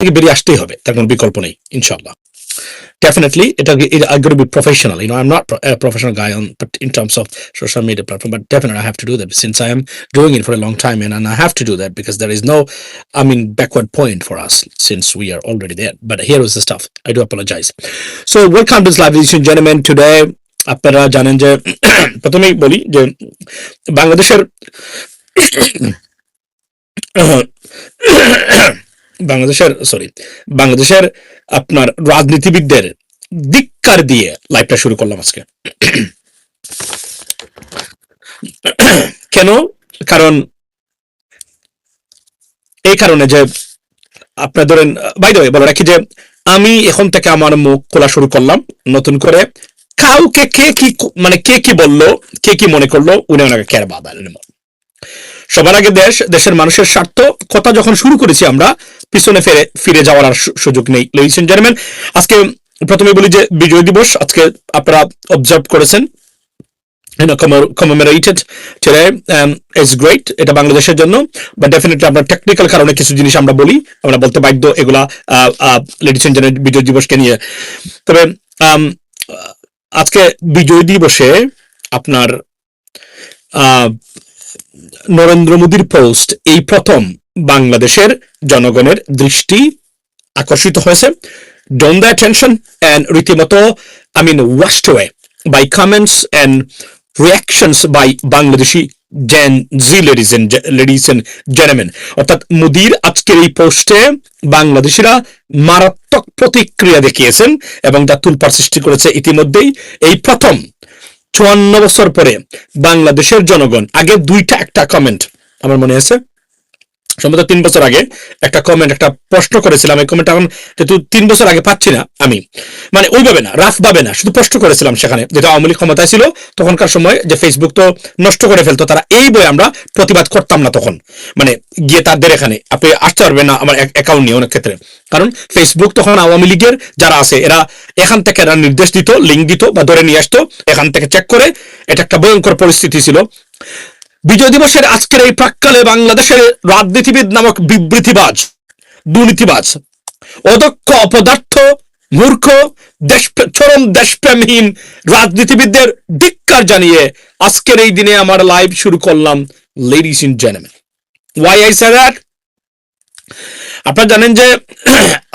থেকে বেরিয়ে আসতেই হবে, তার কোনো বিকল্প নেই ইনশাআল্লাহ। Definitely, I'm going to be professional. I'm not a professional guy but in terms of social media platform, but definitely I have to do that since I am doing it for a long time, and I have to do that because there is no, backward point for us since we are already there. But here is the stuff. I do apologize. So welcome to this live, ladies and gentlemen. Today, আপনারা জানেন যে প্রথমেই বলি যে বাংলাদেশের বাংলাদেশের আপনার রাজনীতিবিদদের ধিক্কার দিয়ে লাইভটা শুরু করলাম আজকে। কেন? কারণ এই কারণে যে আপনার ধরেন, বাই দ্য ওয়ে বলে রাখি যে আমি এখন থেকে আমার মুখ খোলা শুরু করলাম নতুন করে। কাউকে কে কি বললো, কে কি মনে করলো, উনি ওনাকে কেয়ার বাধা। সবার আগে দেশের মানুষের স্বার্থ। কথা যখন শুরু করেছি আমরা, পিছনে ফিরে যাওয়ার আর সুযোগ নেই। লেডিস এন্ড জেন্টলম্যান, আজকে প্রথমে বলি যে বিজয় দিবস আজকে আপনারা অবজার্ভ করেছেন, commemorated today. It's great, এটা বাংলাদেশের জন্য, বাট ডেফিনেটলি আপনার টেকনিক্যাল কারণে কিছু জিনিস আমরা বলতে বাধ্য এগুলা লেডিস এন্ড জেন্টলম্যান বিজয় দিবসকে নিয়ে। তবে আজকে বিজয় দিবসে আপনার নরেন্দ্র মোদীর পোস্ট এই প্রথম বাংলাদেশের জনগণের দৃষ্টি আকর্ষিত হয়েছে। Drawn their attention and রীতিমতো washed away by comments and reactions by Bangladeshi Gen Z, ladies and gentlemen. অর্থাৎ মোদীর আজকের এই পোস্টে বাংলাদেশিরা মারাত্মক প্রতিক্রিয়া দেখিয়েছেন এবং তা তুলপাড় সৃষ্টি করেছে ইতিমধ্যেই। এই প্রথম 54 বছর পরে বাংলাদেশের জনগণ, আগে একটা কমেন্ট আমার মনে আছে, সম্ভবত 3 বছর আগে একটা কমেন্ট, একটা প্রশ্ন করেছিলাম। এই কমেন্ট এখন যেহেতু 3 বছর আগে পাচ্ছি না আমি, ওইভাবে না, রাফ ভাবে না, শুধু প্রশ্ন করেছিলাম সেখানে, যেটা আওয়ামী লীগ ক্ষমতায় ছিল তখনকার সময়, যে ফেসবুক তো নষ্ট করে ফেলতো তারা, এই বই আমরা প্রতিবাদ করতাম না তখন, গিয়ে তাদের এখানে আপনি আসতে পারবেন না আমার অ্যাকাউন্ট নিয়ে অনেক ক্ষেত্রে, কারণ ফেসবুক তখন আওয়ামী লীগের যারা আছে এরা এখান থেকে এরা নির্দেশ দিত, লিঙ্ক দিত বা ধরে নিয়ে আসতো এখান থেকে চেক করে। এটা একটা ভয়ঙ্কর পরিস্থিতি ছিল। বিজয় দিবসের আজকের এই প্রাক্কালে বাংলাদেশের রাজনীতিবিদ নামক বিবৃতিবাজ, দুর্নীতিবাজ, অদক্ষ, অপদার্থ, মূর্খ, চরম দেশপ্রেমহীন রাজনীতিবিদদের ধিক্কার জানিয়ে আজকের এই দিনে আমার লাইভ শুরু করলাম। Ladies and gentleman, why I say that? আপনারা জানেন যে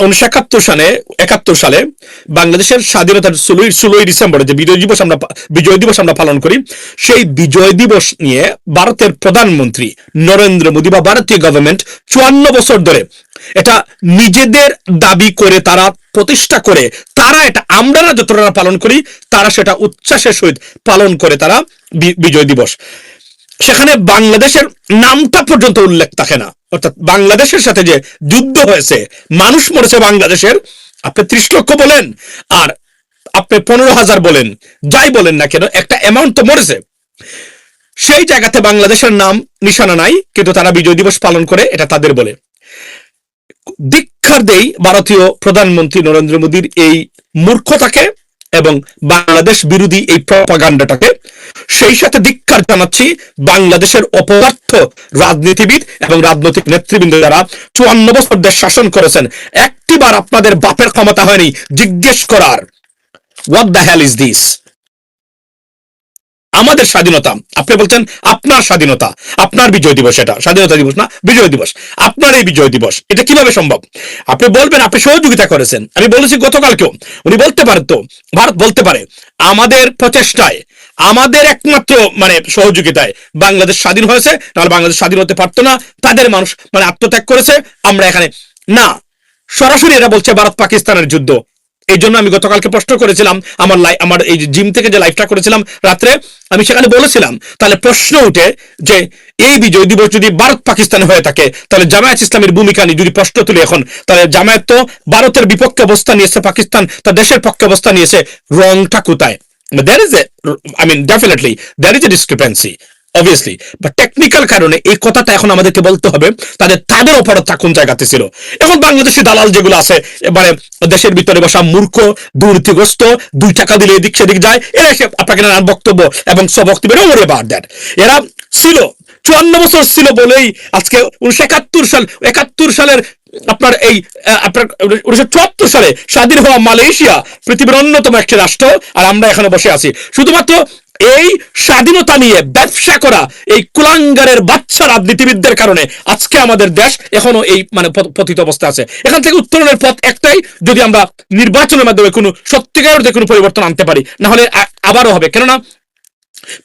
1971 সালে বাংলাদেশের স্বাধীনতার 16 ডিসেম্বরে যে বিজয় দিবস আমরা পালন করি, সেই বিজয় দিবস নিয়ে ভারতের প্রধানমন্ত্রী নরেন্দ্র মোদী বা ভারতীয় গভর্নমেন্ট 54 বছর ধরে এটা নিজেদের দাবি করে তারা প্রতিষ্ঠা করে, তারা এটা আমরা না যতটা পালন করি, তারা সেটা উচ্ছ্বাসের সহিত পালন করে তারা বিজয় দিবস। সেখানে বাংলাদেশের নামটা পর্যন্ত উল্লেখ থাকে না। অর্থাৎ বাংলাদেশের সাথে যে যুদ্ধ হয়েছে, মানুষ মরেছে বাংলাদেশের, আপনি 30 লক্ষ বলেন আর আপনি 15,000 বলেন, যাই বলেন না কেন, একটা অ্যামাউন্ট তো মরেছে। সেই জায়গাতে বাংলাদেশের নাম নিশানা নাই, কিন্তু তারা বিজয় দিবস পালন করে, এটা তাদের বলে। ধিক্কার দেই ভারতীয় প্রধানমন্ত্রী নরেন্দ্র মোদীর এই মূর্খতাকে এবং বাংলাদেশ বিরোধী এই প্রপাগান্ডাটাকে। সেই সাথে ধিক্কার জানাচ্ছি বাংলাদেশের অপদার্থ রাজনীতিবিদ এবং রাজনৈতিক নেতৃবৃন্দ যারা 54 বছর দেশ শাসন করেছেন। একটিবার আপনাদের বাপের ক্ষমতা হয়নি জিজ্ঞেস করার, what the hell is this? আমাদের স্বাধীনতা, আপনি বলছেন আপনার স্বাধীনতা, আপনার বিজয় দিবস, এটা স্বাধীনতা দিবস না, বিজয় দিবস, আপনার এই বিজয় দিবস, এটা কিভাবে সম্ভব? আপনি বলবেন আপনি সহযোগিতা করেছেন। আমি বলেছি গতকালকেও, উনি বলতে পারে, তো ভারত বলতে পারে আমাদের প্রচেষ্টায়, আমাদের একমাত্র সহযোগিতায় বাংলাদেশ স্বাধীন হয়েছে, নাহলে বাংলাদেশ স্বাধীন হতে পারতো না, তাদের মানুষ আত্মত্যাগ করেছে, আমরা এখানে না। সরাসরি এরা বলছে ভারত পাকিস্তানের যুদ্ধ। এই জন্য আমি গতকালকে প্রশ্ন করেছিলাম, আমার এই জিম থেকে যে লাইভটা করেছিলাম রাত্রে, আমি সেখানে বলেছিলাম, তাহলে প্রশ্ন উঠে যে এই বিজয় দিবস যদি ভারত পাকিস্তান হয়ে থাকে, তাহলে জামায়াত ইসলামের ভূমিকা নিয়ে যদি প্রশ্ন তুলি এখন, তাহলে জামায়াত তো ভারতের বিপক্ষে অবস্থা নিয়েছে, পাকিস্তান তার দেশের পক্ষে অবস্থা নিয়েছে, রংটা কোথায়? Definitely there is a discrepancy, obviously, but technical কারণে এই কথাটা এখন আমাদেরকে বলতে হবে, তাদের অপরাধ কোন জায়গাতে ছিল। এখন বাংলাদেশি দালাল যেগুলো আছে, দেশের ভিতরে বসা মূর্খ, দুর্নীতিগ্রস্ত, 2 টাকা দিলে এদিক সেদিক যায়, এরা এসে আপনাকে নানান বক্তব্য এবং সবক্তব্য এরা ছিল 54 বছর ছিল বলেই আজকে 1971 সালের আপনার এই আপনার 1974 সালে স্বাধীন হওয়া মালয়েশিয়া পৃথিবীর অন্যতম একটি রাষ্ট্র, আর আমরা এখানে বসে আছি শুধুমাত্র এই স্বাধীনতা নিয়ে ব্যবসা করা এই কুলাঙ্গারের বাচ্চা রাজনীতিবিদদের কারণে আজকে আমাদের দেশ এখনো এই মানে পতিত অবস্থা আছে। এখান থেকে উত্তরণের পথ একটাই, যদি আমরা নির্বাচনের মাধ্যমে কোনো সত্যিকারের কোনো পরিবর্তন আনতে পারি, না হলে আবারও হবে। কেননা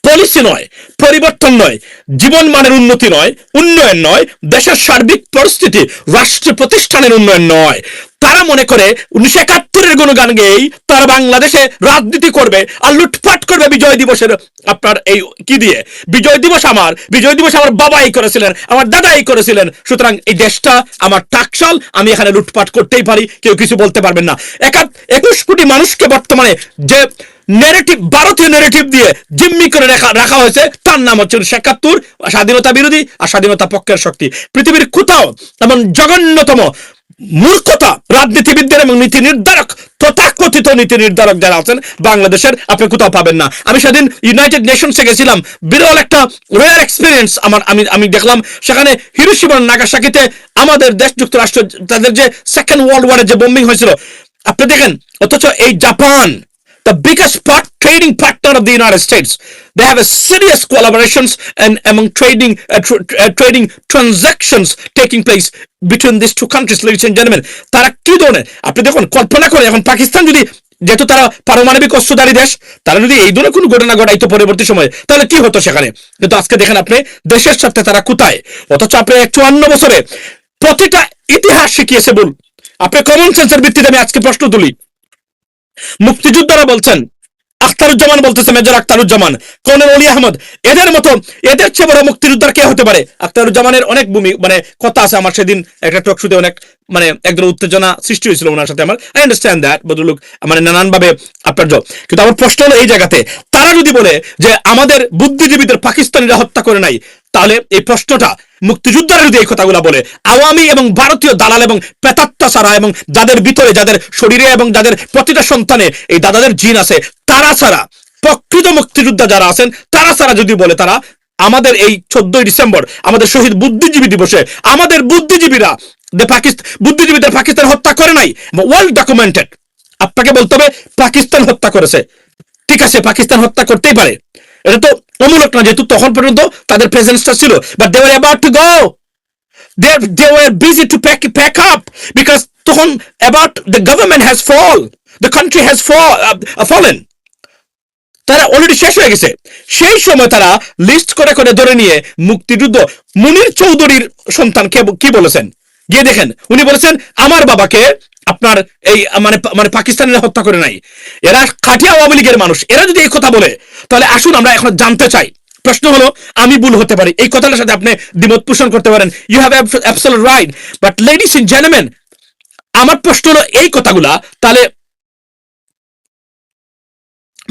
পলিসি নয়, পরিবর্তন নয়, জীবন মানের উন্নতি নয়, উন্নয়ন নয়, দেশের সার্বিক পরিস্থিতি, রাষ্ট্র প্রতিষ্ঠানের উন্নয়ন নয়। তারা মনে করে 1971-এর গুণগান গেয়েই তারা বাংলাদেশে রাজনীতি করবে আর লুটপাট করবে বিজয় দিবসের আপনার এই কি দিয়ে। বিজয় দিবস আমার বাবাই করেছিলেন, আমার দাদাই করেছিলেন, সুতরাং এই দেশটা আমার টাকশাল, আমি এখানে লুটপাট করতেই পারি, কেউ কিছু বলতে পারবেন না। 21 কোটি মানুষকে বর্তমানে যে নেগেটিভ ভারতীয় নেগেটিভ দিয়ে জিম্মি করে রাখা হয়েছে, তার নাম হচ্ছে 1971, স্বাধীনতা বিরোধী আর স্বাধীনতা পক্ষের শক্তি। পৃথিবীর কোথাও এমন জঘন্যতম মূর্খতা রাজনীতিবিদদের এবং নীতি নির্ধারক, তথাকথিত নীতি নির্ধারক যারা আছেন বাংলাদেশের, আপনি কোথাও পাবেন না। আমি সেদিন ইউনাইটেড নেশনসে গেছিলাম, বিরল একটা রেয়ার এক্সপিরিয়েন্স আমি দেখলাম। সেখানে হিরোশিমা নাগাসাকিতে আমাদের দেশ যুক্তরাষ্ট্র তাদের যে সেকেন্ড ওয়ার্ল্ড ওয়ারের যে বোম্বিং হয়েছিল আপনি দেখেন, অথচ এই Japan, the biggest trading partner of the United States, they have a serious collaborations and among trading transactions taking place between these two countries, ladies and gentlemen. তারা কি ধরনের, আপনি দেখুন, কল্পনা করে এখন পাকিস্তান যদি, যেহেতু তারা পারমাণবিক অস্ত্রধারী দেশ, তারা যদি এই ধরনের কোনো ঘটনা ঘটাইতো পরবর্তী সময়ে, তাহলে কি হতো সেখানে। কিন্তু আজকে দেখেন আপনি দেশের সাথে তারা কোথায়, অথচ আপনি 54 বছরে প্রতিটা ইতিহাস শিখিয়েছে বল। আপনি কমন সেন্সের ভিত্তিতে আমি আজকে প্রশ্ন তুলি, মুক্তিযোদ্ধারা বলছেন, আখতারুজ্জামান বলতেছে, মেজর আখতারুজ্জামান, কর্নেল অলি আহমদ, এদের মতো এদের চেয়ে বড় মুক্তিযোদ্ধার কে হতে পারে? আখতারুজ্জামানের অনেক মানে কথা আছে, আমার সেদিন একটা টক শুতে অনেক মানে একদম উত্তেজনা সৃষ্টি হয়েছিল ওনার সাথে আমার। আই আন্ডারস্ট্যান্ড দ্যাট, বদলুক মানে নানানভাবে আপনার কিন্তু আমার প্রশ্ন হলো এই জায়গাতে, তারা যদি বলে যে আমাদের বুদ্ধিজীবীদের পাকিস্তানিরা হত্যা করে নাই, তাহলে এই প্রশ্নটা মুক্তিযোদ্ধারা যদি এই কথাগুলো বলে, আওয়ামী এবং ভারতীয় দালাল এবং পেতাত্তা ছাড়া, এবং যাদের ভিতরে, যাদের শরীরে এবং যাদের প্রতিটা সন্তানে এই দাদাদের জিন আছে, তারা ছাড়া, প্রকৃত মুক্তিযোদ্ধা যারা আছেন তারা ছাড়া যদি বলে তারা আমাদের এই 14 ডিসেম্বর আমাদের শহীদ বুদ্ধিজীবী দিবসে আমাদের বুদ্ধিজীবীরা বুদ্ধিজীবীদের পাকিস্তান হত্যা করে নাই, ওয়ার্ল্ড ডকুমেন্টেড, আপনাকে বলতে হবে পাকিস্তান হত্যা করেছে। ঠিক আছে, পাকিস্তান হত্যা করতেই পারে, এটা তো অমূলক না, যেহেতু তখন পর্যন্ত তাদের প্রেজেন্সটা ছিল, but they were about to go, they were busy to pack up because তখন about the government has the country has fallen, তারা অলরেডি শেষ হয়ে গেছে। সেই সময় তারা লিস্ট করে করে ধরে নিয়ে মুক্তিযুদ্ধ, মুনির চৌধুরীর সন্তান কি বলেছেন গিয়ে দেখেন, উনি বলেছেন আমার বাবাকে আপনার এই মানে পাকিস্তানিরা হত্যা করে নাই। এরা খাঁটি আওয়ামী লীগের মানুষ, এরা যদি এই কথা বলে, তাহলে আসুন আমরা এখন জানতে চাই। প্রশ্ন হলো, আমি ভুল হতে পারি, এই কথাটার সাথে আপনি দ্বিমত পোষণ করতে পারেন, you have absolute right, but ladies and gentleman, আমার প্রশ্ন হলো এই কথাগুলা, তাহলে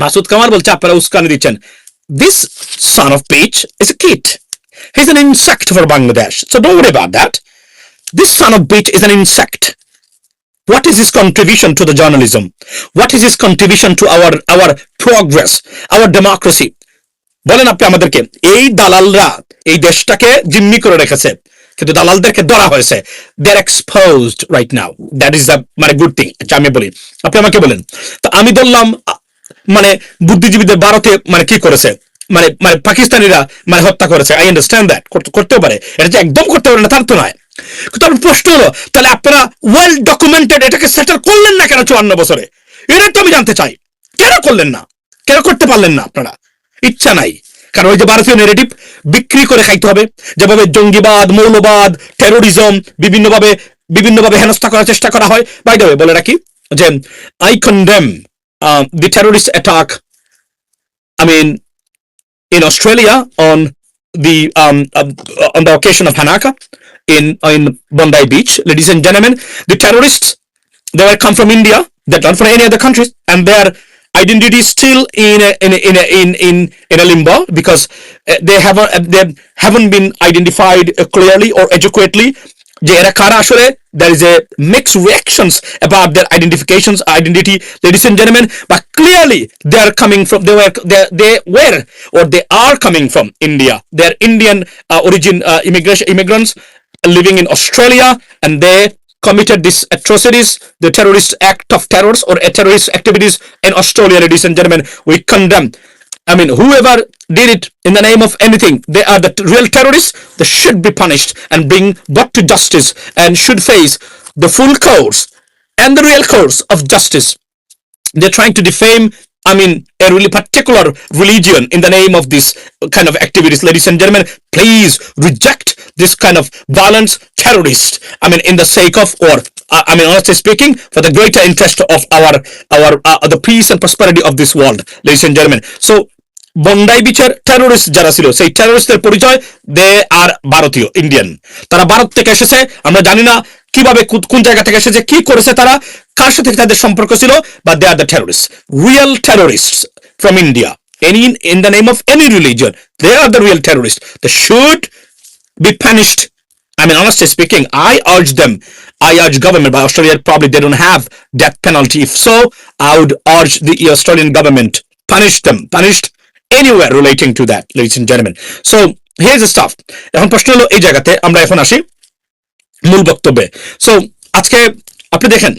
মাসুদ কামাল বলছে আপনারা উস্কানি দিচ্ছেন। This son of Peach is a kid. He's an insect for Bangladesh. So don't worry about that. This son of Peach is an insect. What is his contribution to the journalism? What is his contribution to our progress, our democracy? বলেন আপনি আমাদেরকে। এই দালালরা এই দেশটাকে জিম্মি করে রেখেছে, কিন্তু দালালদেরকে ধরা হয়েছে, they are exposed right now, that is the মানে গুড থিং। আমি বলি, আপনি আমাকে বলেন, তো আমি বললাম মানে বুদ্ধিজীবীদের ভারতে মানে কি করেছে, মানে পাকিস্তানিরা মানে হত্যা করেছে। আই আন্ডারস্ট্যান্ড দ্যাট, করতেও পারে, এটা যে একদম করতে পারে না তার তো নয়। কিন্তু আমার প্রশ্ন হলো, তাহলে আপনারা ওয়েল ডকুমেন্টেড এটাকে সেটেল করলেন না কেন 54 বছরে? এটা তো আমি জানতে চাই, কেন করলেন না, কেন করতে পারলেন না? আপনারা ইচ্ছা নাই, কারণ ওই যে ভারতীয় নেগেটিভ বিক্রি করে খাইতে হবে, যেভাবে জঙ্গিবাদ, মৌলবাদ, টেরোরিজম বিভিন্নভাবে হেনস্থা করার চেষ্টা করা হয়। বাই দ্য ওয়ে বলে রাখি যে I condemn the terrorist attack, I mean, in Australia on the occasion of Hanaka in Bondi Beach. Ladies and gentlemen, the terrorists, they were come from India, they're not from any other countries, and their identity is still in a limbo because they haven't been identified clearly or adequately. যে এরা কারা আসলে, there is a mixed reactions about their identity, ladies and gentlemen, but clearly they are coming from, they are coming from India. They are Indian origin immigrants living in Australia, and they committed these atrocities, the terrorist act of terrors or terrorist activities in Australia, ladies and gentlemen. We condemn. I mean, whoever did it in the name of anything, they are the real terrorists. They should be punished and being brought to justice and should face the full course and the real course of justice. They're trying to defame, I mean, a really particular religion in the name of this kind of activities. Ladies and gentlemen, please reject this kind of violence, terrorist. I mean, in the sake of, or I mean, honestly speaking, for the greater interest of our the peace and prosperity of this world, ladies and gentlemen. So, Bondi বিচের terrorist যারা ছিল, সেই টেরোরিস্টদের পরিচয় দে আর ভারতীয়, Indian. তারা ভারত থেকে এসেছে, আমরা জানি না কিভাবে কোন জায়গা থেকে এসেছে, কি করেছে তারা, কার সাথে তাদের সম্পর্ক ছিল, বা they are the terrorist, real terrorist from India, any in the name of any religion. They are the real terrorists. They should be punished. I mean, honestly speaking, I urge them, I urge government, but Australia probably they don't have death penalty. If so, I would urge the Australian government, punish them, punished anywhere relating to that, ladies and gentlemen. So here's the stuff. এখন প্রশ্ন হলো এই জায়গাতে আমরা এখন আসি মূল বক্তব্যে। সো আজকে আপনি দেখেন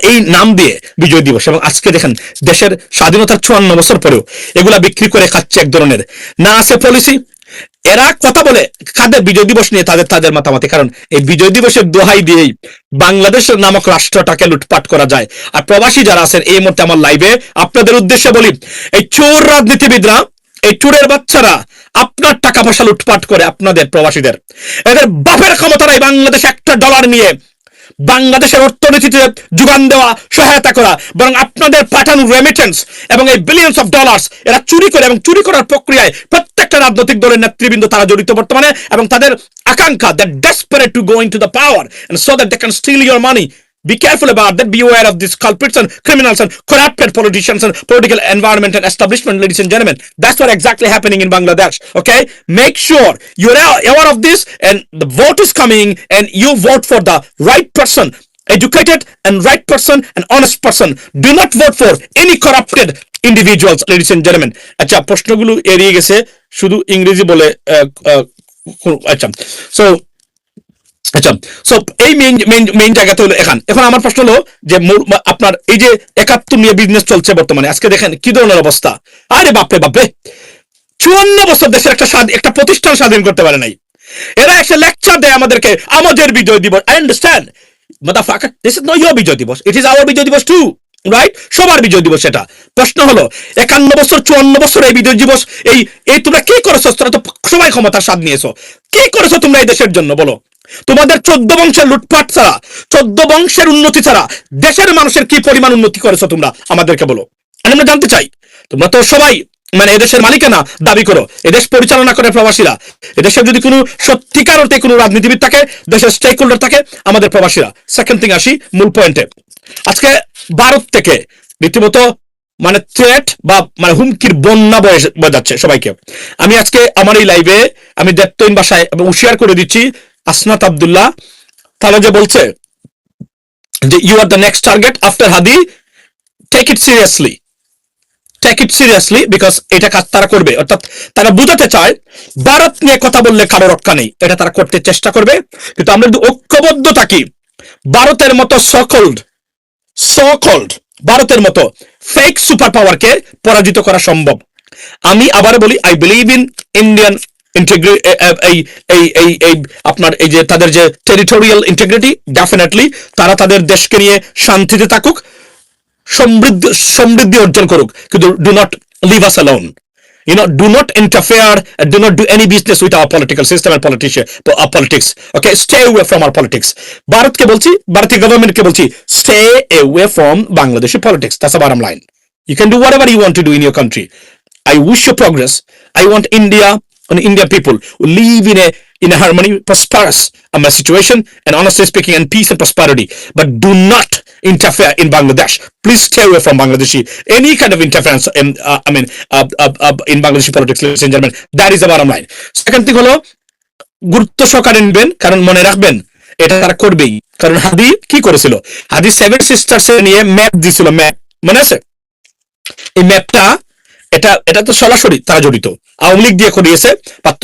এই নাম দিয়ে বিজয় দিবস, এবং আজকে দেখেন দেশের স্বাধীনতার 54 বছর পরেও এগুলা বিক্রি করে খাচ্ছে এক ধরনের, না আছে পলিসি। এরা কথা বলে কাদের বিজয় দিবস নিয়ে তাদের মাতামাতি, কারণ এই বিজয় দিবসের দোহাই দিয়েই বাংলাদেশের নামক রাষ্ট্রটাকে লুটপাট করা যায়। আর প্রবাসী যারা আছেন এই মুহূর্তে আমার লাইভে আপনাদের উদ্দেশ্যে বলি, এই চোর রাজনীতিবিদরা, এই চোরের বাচ্চারা আপনার টাকা পয়সা লুটপাট করে আপনাদের প্রবাসীদের, এদের বাপের ক্ষমতা নাই বাংলাদেশে $1 নিয়ে বাংলাদেশের অর্থনীতিতে যোগান দেওয়া, সহায়তা করা, বরং আপনাদের পাঠানো রেমিটেন্স এবং এই বিলিয়ন্স অফ ডলার্স এরা চুরি করে, এবং চুরি করার প্রক্রিয়ায় প্রত্যেকটা রাজনৈতিক দলের নেতৃবৃন্দ তারা জড়িত বর্তমানে, এবং তাদের আকাঙ্ক্ষা, the desperate to go into the power and so that they can steal your money. Be careful about that. Be aware of these culprits and criminals and corrupted politicians and political environment and establishment, ladies and gentlemen. That's what exactly happening in Bangladesh. Okay, make sure you're aware of this, and the vote is coming, and you vote for the right person, educated and right person and honest person. Do not vote for any corrupted individuals, ladies and gentlemen. আচ্ছা, প্রশ্নগুলো এড়িয়ে গেছে, শুধু ইংরেজি বলে আচ্ছা। আচ্ছা, so এই মেইন জায়গাতে হলো এখন আমার প্রশ্ন হলো যে আপনার এই যে 71 নিয়ে বিজনেস চলছে বর্তমানে, আজকে দেখেন কি ধরনের অবস্থা। আরে বাপরে বাপরে, 54 বছর দেশের একটা প্রতিষ্ঠান স্বাধীন করতে পারে নাই। এরা এসে লেকচার দেয় আমাদেরকে, আমাদের বিজয় দিবস। I understand, motherfucker, this is not your বিজয় দিবস, it is our বিজয় দিবস too, রাইট? সবার বিজয় দিবস এটা। প্রশ্ন হলো 51 বছর 54 বছর এই বিজয় দিবস, এই তোমরা কি করেছো? তোমরা তো সবাই ক্ষমতার স্বাদ নিয়েছো, কি করেছো তোমরা এই দেশের জন্য বলো? তোমাদের 14 বংশের লুটপাট ছাড়া, 14 বংশের উন্নতি ছাড়া দেশের মানুষের কি পরিমাণ উন্নতি করেছো তোমরা আমাদেরকে বলো। আমরা জানতে চাই। তোমরা তো সবাই মানে এদেশের মালিকানা দাবি করো, এদেশ পরিচালনা করে প্রবাসীরা। এদেশের যদি কোনো সত্যিকার অর্থে কোনো রাজনীতিবিদ থাকে, দেশের স্টেক হোল্ডার থাকে, আমাদের প্রবাসীরা। সেকেন্ড থিং, আসি মূল পয়েন্টে। আজকে ভারত থেকে রীতিমতো মানে থ্রেট বা মানে হুমকির বন্যা বয়ে যাচ্ছে সবাইকে। আমি আজকে আমার এই লাইভে আমি দেবতৈন ভাষায় এবং হুঁশিয়ার করে দিচ্ছি, আসনাত আব্দুল্লাহ তারা যে বলছে যে you are the next target after Hadi, take it seriously, take it seriously, because এটা কাজ তারা করবে। অর্থাৎ তারা বুঝাতে চায় ভারত নিয়ে কথা বললে কারো রক্ষা নেই, এটা তারা করতে চেষ্টা করবে। কিন্তু আমরা যদি ঐক্যবদ্ধ থাকি, ভারতের মতো সকল্ড ভারতের মতো ফেক সুপার পাওয়ারকে পরাজিত করা সম্ভব। আমি আবার বলি, আই বিলিভ ইন ইন্ডিয়ান আপনার এই যে তাদের যে টেরিটোরিয়াল ইন্টিগ্রিটি, ডেফিনেটলি তারা তাদের দেশকে নিয়ে শান্তিতে থাকুক, সমৃদ্ধি অর্জন করুক, কিন্তু do not leave us alone. Do not interfere and do not do any business with our political system and politics. Okay, stay away from our politics. ভারতকে বলছি, ভারতীয় গভর্নমেন্টকে বলছি, stay away from Bangladeshi politics. That's the bottom line. You can do whatever you want to do in your country. I wish you progress. I want India and Indian people who live in a harmony, prosperous situation, and honestly speaking, and peace and prosperity. But do not interfere in Bangladesh. Please stay away from Bangladeshi. Any kind of interference in Bangladeshi politics, ladies and gentlemen. That is the bottom line. Second thing হলো, গুরুত্ব সহকারে নিবেন, কারণ মনে রাখবেন এটা তারা করবেই। কারণ হাদি কি করেছিল, হাদি 7 সিস্টার্স নিয়ে ম্যাপ দিয়েছিল, ম্যাপ মনে আছে? এই ম্যাপটা এটা তো সরাসরি তারা জড়িত। আওয়ামী লীগ দিয়ে করিয়েছে,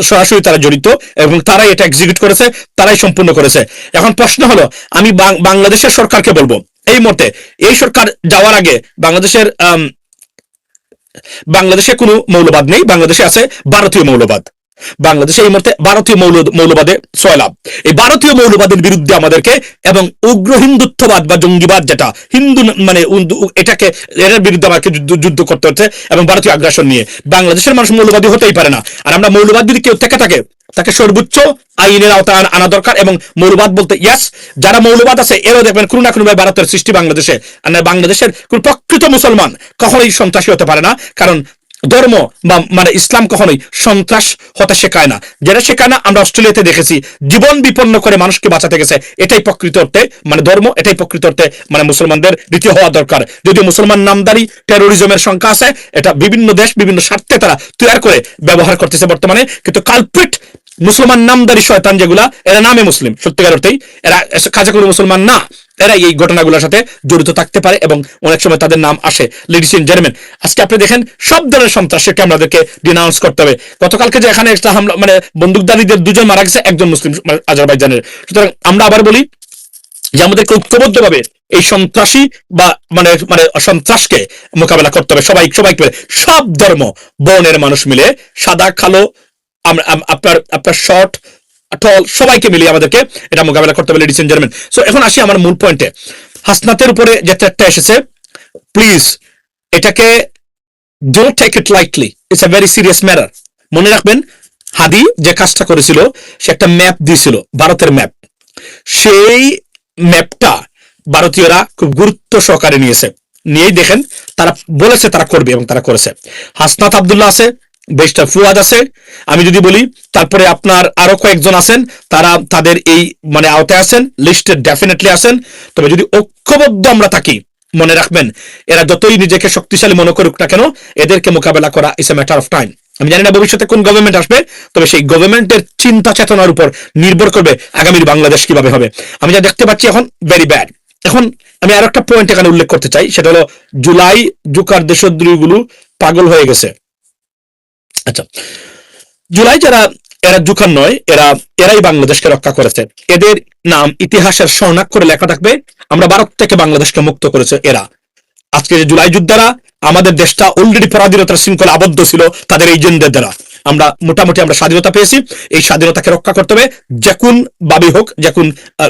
সরাসরি তারা জড়িত এবং তারাই এটা এক্সিকিউট করেছে, তারাই সম্পূর্ণ করেছে। এখন প্রশ্ন হলো, আমি বাংলাদেশের সরকারকে বলবো এই মুহূর্তে, এই সরকার যাওয়ার আগে বাংলাদেশে কোনো মৌলবাদ নেই, বাংলাদেশে আছে ভারতীয় মৌলবাদ। বাংলাদেশে এই মুহূর্তে ভারতীয় মৌলবাদে সয়লাভ। এই ভারতীয় মৌলবাদের বিরুদ্ধে আমাদেরকে, এবং উগ্র হিন্দুত্ববাদ বা জঙ্গিবাদ যেটা হিন্দু মানে এটাকে, এটার বিরুদ্ধে আমাকে যুদ্ধ করতে হচ্ছে, এবং ভারতীয় আগ্রাসন নিয়ে। বাংলাদেশের মানুষ মৌলবাদী হতেই পারে না। আর আমরা মৌলবাদ যদি কেউ থেকে থাকে, তাকে সর্বোচ্চ আইনের আওতায় আনা দরকার। এবং মৌলবাদ বলতে ইয়াস, যারা মৌলবাদ আছে এরাও দেখবেন কোনো না কোনো ভাবে ভারতের সৃষ্টি বাংলাদেশে। আর বাংলাদেশের কোন প্রকৃত মুসলমান কখনোই সন্ত্রাসী হতে পারে না, কারণ ধর্ম বা মানে ইসলাম কখনোই সন্ত্রাস হতে শেখায় না। যেটা শেখায় না আমরা অস্ট্রেলিয়াতে দেখেছি, জীবন বিপন্ন করে মানুষকে বাঁচাতে গেছে। এটাই প্রকৃত অর্থে মানে ধর্ম, এটাই প্রকৃত অর্থে মানে মুসলমানদের রীতি হওয়া দরকার। যদিও মুসলমান নামদারি টেরোরিজমের সংখ্যা আছে, এটা বিভিন্ন দেশ বিভিন্ন স্বার্থে তারা তৈরি করে ব্যবহার করতেছে বর্তমানে, কিন্তু কালপ্রিট মুসলমান নামদারি শয়তান যেগুলা, এরা নামে মুসলিম, সত্যিকার অর্থেই এরা কাজে কোনো মুসলমান না, এরা এই ঘটনাগুলোর সাথে জড়িত থাকতে পারে এবং অনেক সময় তাদের নাম আসে। লেডিস এন্ড জেন্টলম্যান, আজকে আপনি দেখেন সব ধরনের সন্ত্রাসীকে আমাদেরকে ডিনাউন্স করতে হবে। গতকালকে যে এখানে একটা হামলা মানে বন্দুকধারীদের 2 জন মারা গেছে, একজন মুসলিম আজারবাইজানের। সুতরাং আমরা আবার বলি যে আমাদেরকে ঐক্যবদ্ধভাবে এই সন্ত্রাসী বা মানে মানে সন্ত্রাসকে মোকাবেলা করতে হবে। সবাইকে সব ধর্ম বর্ণের মানুষ মিলে, সাদা কালো আপনার শর্ট টল সবাইকে মিলিয়ে আমাদেরকে এটা মোকাবেলা করতে হবে, লেডিস এন্ড জেন্টলম্যান। সো এখন আসি আমার মূল পয়েন্টে। হাসনাতের উপরে যে থ্রেটটা এসেছে, প্লিজ এটাকে don't take it lightly, it's a very serious matter. মনে রাখবেন, হাদি যে কাজটা করেছিল, সে একটা ম্যাপ দিয়েছিল, ভারতের ম্যাপ। সেই ম্যাপটা ভারতীয়রা খুব গুরুত্ব সহকারে নিয়েই দেখেন তারা বলেছে তারা করবে এবং তারা করেছে। হাসনাত আব্দুল্লাহ আছে, বেস্টার ফুয়াদ আছে, আমি যদি বলি, তারপরে আপনার আরো কয়েকজন আছেন, তারা তাদের এই মানে আওতায় আছেন, লিস্টে ডেফিনেটলি আছেন। তবে যদি ঐক্যবদ্ধ আমরা থাকি, মনে রাখবেন এরা যতই নিজেকে শক্তিশালী মনে করুক না কেন, এদেরকে মোকাবেলা করা is a matter of time. আমি জানি না ভবিষ্যতে কোন গভর্নমেন্ট আসবে, তবে সেই গভর্নমেন্টের চিন্তা চেতনার উপর নির্ভর করবে আগামীর বাংলাদেশ কিভাবে হবে। আমি যা দেখতে পাচ্ছি এখন ভেরি ব্যাড। এখন আমি আর একটা পয়েন্ট এখানে উল্লেখ করতে চাই, সেটা হলো জুলাই জুকার দেশদ্রোহীগুলো পাগল হয়ে গেছে। আচ্ছা, জুলাই এরা জুকার নয়, এরাই বাংলাদেশকে রক্ষা করেছে। এদের নাম ইতিহাসের স্বর্ণাক্ষরে লেখা থাকবে, আমরা ভারত থেকে বাংলাদেশকে মুক্ত করেছে এরা। আজকে যে জুলাই যোদ্ধারা, আমাদের দেশটা অলরেডি পরাধীনতার শৃঙ্খলা আবদ্ধ ছিল তাদের এজেন্টদের দ্বারা। আমরা মোটামুটি স্বাধীনতা পেয়েছি, এই স্বাধীনতাকে রক্ষা করতে হবে, যেকুন ভাবে হোক,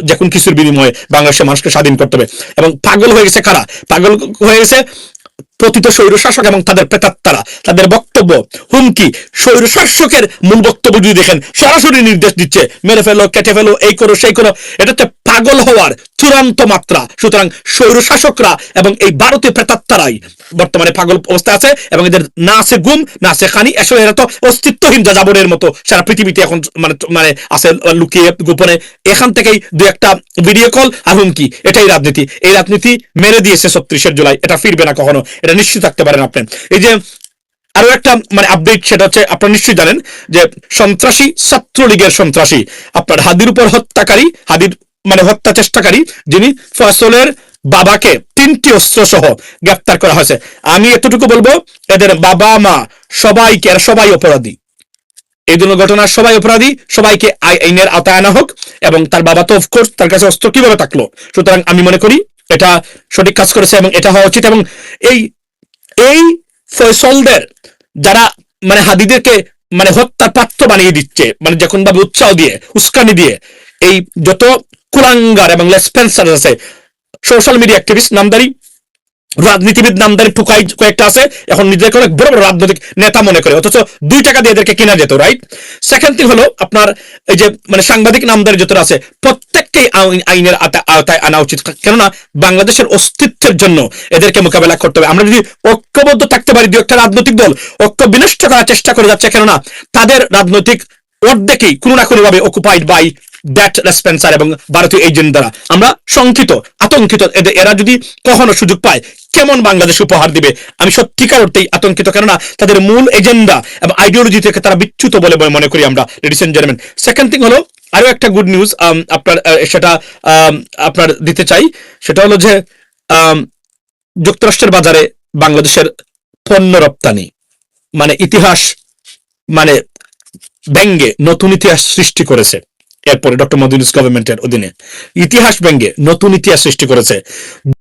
যেকুন কিছুর বিনিময়ে বাংলাদেশের মানুষকে স্বাধীন করতে হবে। এবং পাগল হয়ে গেছে কারা? পাগল হয়ে গেছে পতিত স্বৈরশাসক এবং তাদের প্রেতাত্মারা। তাদের বক্তব্য হুমকি, স্বৈরশাসকের মূল বক্তব্য যদি দেখেন, সরাসরি নির্দেশ দিচ্ছে মেরে ফেলো, কেটে ফেলো, এই করো সেই করো। এটাতে পাগল হওয়ার চূড়ান্ত মাত্রা। সুতরাং স্বৈরশাসকরা এবং এই ভারতীয় প্রেতাত্মারাই বর্তমানে পাগল অবস্থায় আছে, এবং এদের না আছে গুম, না আছে খানি। আসলে এরা তো অস্তিত্বহীন যাযাবরের মতো সারা পৃথিবীতে এখন মানে আছে লুকিয়ে গোপনে। এখান থেকেই 2-1টা ভিডিও কল আর হুমকি, এটাই রাজনীতি। এই রাজনীতি মেরে দিয়েছে 36 জুলাই, এটা ফিরবে না কখনো, এটা নিশ্চিত থাকতে পারেন আপনি। এই যে আরো একটা মানে আপডেট, সেটা হচ্ছে আপনারা নিশ্চয়ই জানেন যে সন্ত্রাসী, ছাত্রলীগের সন্ত্রাসী আপনার হাদির উপর হত্যাকারী, হাদির মানে হত্যা চেষ্টাকারী, যিনি ফয়সলের বাবাকে 3টি অস্ত্র সহ গ্রেফতার করা হয়েছে। আমি এতটুকু বলবো, এদের বাবা মা সবাইকে, এরা সবাই অপরাধী, এই দুটো ঘটনার সবাই অপরাধী, সবাইকে আইনের আওতায় আনা হোক। এবং তার বাবা তো অফকোর্স, তার কাছে অস্ত্র কিভাবে থাকলো? সুতরাং আমি মনে করি এটা সঠিক কাজ করেছে এবং এটা হওয়া উচিত। এবং এই ফয়সলদের যারা মানে হাদিদেরকে মানে হত্যার পাত্র বানিয়ে দিচ্ছে, মানে যখন ভাবে উৎসাহ দিয়ে, উস্কানি দিয়ে, এই যত কুলাঙ্গার এবং লেসপেন্সার আছে, সোশ্যাল মিডিয়া অ্যাক্টিভিস্ট নামদারি, রাজনীতিবিদ নামদারি টুকাই কয়েকটা আছে, এখন নিজেকে অনেক বড় বড় রাজনৈতিক নেতা মনে করে, অথচ 2 টাকা দিয়ে এদেরকে কেনা যেত, রাইট? সেকেন্ড থিং হলো আপনার এই যে মানে সাংবাদিক নামদারি যতটা আছে, প্রত্যেককেই আইনের আওতায় আনা উচিত। কেননা বাংলাদেশের অস্তিত্বের জন্য এদেরকে মোকাবেলা করতে হবে। আমরা যদি ঐক্যবদ্ধ থাকতে পারি, 2-একটা রাজনৈতিক দল ঐক্য বিনষ্ট করার চেষ্টা করে যাচ্ছে, কেননা তাদের রাজনৈতিক অর্ধেকই কোনো না কোনো ভাবে অকুপাইড বাই দ্যাট লেসপেন্সার এবং ভারতীয় এজেন্ট দ্বারা। আমরা শঙ্কিত, আতঙ্কিত, এরা যদি কখনো সুযোগ পায় কেমন বাংলাদেশ উপহার দিবে, আমি সত্যিকার অর্থেই আতঙ্কিত। কেননা তাদের মূল এজেন্ডা এবং আইডিওলজি থেকে তারা বিচ্যুত বলে মনে করি আমরা, ladies and gentleman. Second thing হলো আরো একটা গুড নিউজ আপনার, সেটা আপনার দিতে চাই, সেটা হলো যে যুক্তরাষ্ট্রের বাজারে বাংলাদেশের পণ্য রপ্তানি মানে ইতিহাস মানে ব্যঙ্গে নতুন ইতিহাস সৃষ্টি করেছে। এরপরে ডক্টর মোহাম্মদ ইউনূস গভর্নমেন্টের অধীনে ইতিহাস ব্যঙ্গে নতুন ইতিহাস সৃষ্টি করেছে।